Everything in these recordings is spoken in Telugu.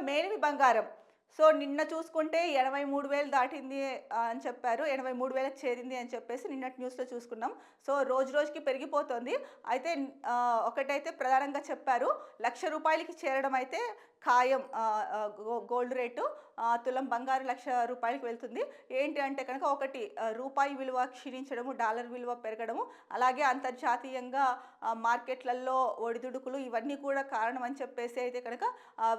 మేలిమి బంగారం. సో, నిన్న చూసుకుంటే 83,000 దాటింది అని చెప్పారు. 83,000కి చేరింది అని చెప్పేసి నిన్నటి న్యూస్‌లో చూసుకున్నాం. సో, రోజు రోజుకి పెరిగిపోతోంది. అయితే ఒకటైతే ప్రధానంగా చెప్పారు. రూ. 1,00,000కి చేరడం అయితే ఖాయం. గోల్డ్ రేటు తులం బంగారు రూ. 1,00,000కి వెళ్తుంది. ఏంటి అంటే కనుక ఒకటి రూపాయి విలువ క్షీణించడము, డాలర్ విలువ పెరగడము, అలాగే అంతర్జాతీయంగా మార్కెట్‌లలో ఒడిదుడుకులు ఇవన్నీ కూడా కారణం అని చెప్పేసి అయితే కనుక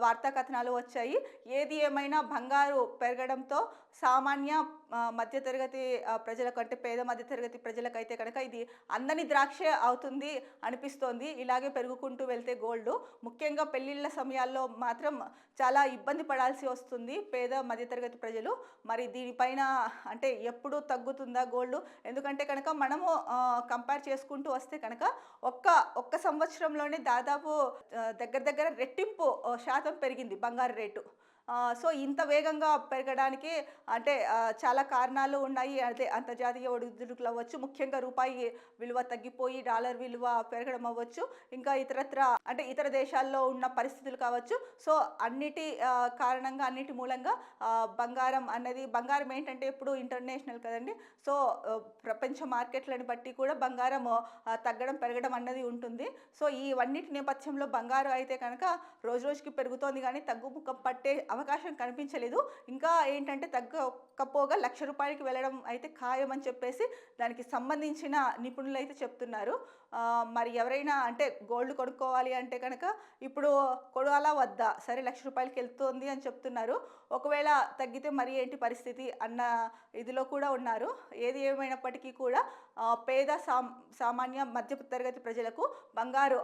వార్తా కథనాలు వచ్చాయి. ఏది ఏమైనా బంగారు పెరగడంతో సామాన్య మధ్యతరగతి ప్రజలకు అంటే పేద మధ్యతరగతి ప్రజలకైతే కనుక ఇది అందని ద్రాక్షే అవుతుంది అనిపిస్తోంది. ఇలాగే పెరుగుకుంటూ వెళ్తే గోల్డు. ముఖ్యంగా పెళ్ళిళ్ళ సమయాల్లో మాత్రం చాలా ఇబ్బంది పడాల్సి వస్తుంది పేద మధ్యతరగతి ప్రజలు. మరి దీనిపైన అంటే ఎప్పుడు తగ్గుతుందా గోల్డు? ఎందుకంటే కనుక మనము కంపేర్ చేసుకుంటూ వస్తే కనుక ఒక్క ఒక్క సంవత్సరంలోనే దాదాపు దగ్గర దగ్గర రెట్టింపు శాతం పెరిగింది బంగారు రేటు. సో, ఇంత వేగంగా పెరగడానికి అంటే చాలా కారణాలు ఉన్నాయి. అదే అంతర్జాతీయ ఒడిదుడుకులు అవ్వచ్చు. ముఖ్యంగా రూపాయి విలువ తగ్గిపోయి డాలర్ విలువ పెరగడం అవ్వచ్చు. ఇంకా ఇతరత్రా అంటే ఇతర దేశాల్లో ఉన్న పరిస్థితులు కావచ్చు. సో, అన్నిటి కారణంగా అన్నిటి మూలంగా బంగారం ఏంటంటే ఎప్పుడు ఇంటర్నేషనల్ కదండీ. సో, ప్రపంచ మార్కెట్‌లను బట్టి కూడా బంగారం తగ్గడం, పెరగడం అన్నది ఉంటుంది. సో, ఇవన్నిటి నేపథ్యంలో బంగారం అయితే కనుక రోజురోజుకి పెరుగుతోంది గానీ తగ్గుముఖం పట్టే అవకాశం కనిపించలేదు. ఇంకా ఏంటంటే తగ్గకపోగా రూ. 1,00,000కి వెళ్ళడం అయితే ఖాయం అని చెప్పేసి దానికి సంబంధించిన నిపుణులైతే చెప్తున్నారు. మరి ఎవరైనా అంటే గోల్డ్ కొనుక్కోవాలి అంటే కనుక ఇప్పుడు కొనాలా వద్దా? సరే రూ. 1,00,000కి వెళ్తోంది అని చెప్తున్నారు. ఒకవేళ తగ్గితే మరి ఏంటి పరిస్థితి అన్న ఇదిలో కూడా ఉన్నారు. ఏది ఏమైనప్పటికీ కూడా పేద సామాన్య మధ్య తరగతి ప్రజలకు బంగారు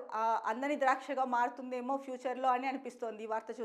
అందని ద్రాక్షగా మారుతుందేమో ఫ్యూచర్‌లో అని అనిపిస్తోంది ఈ వార్త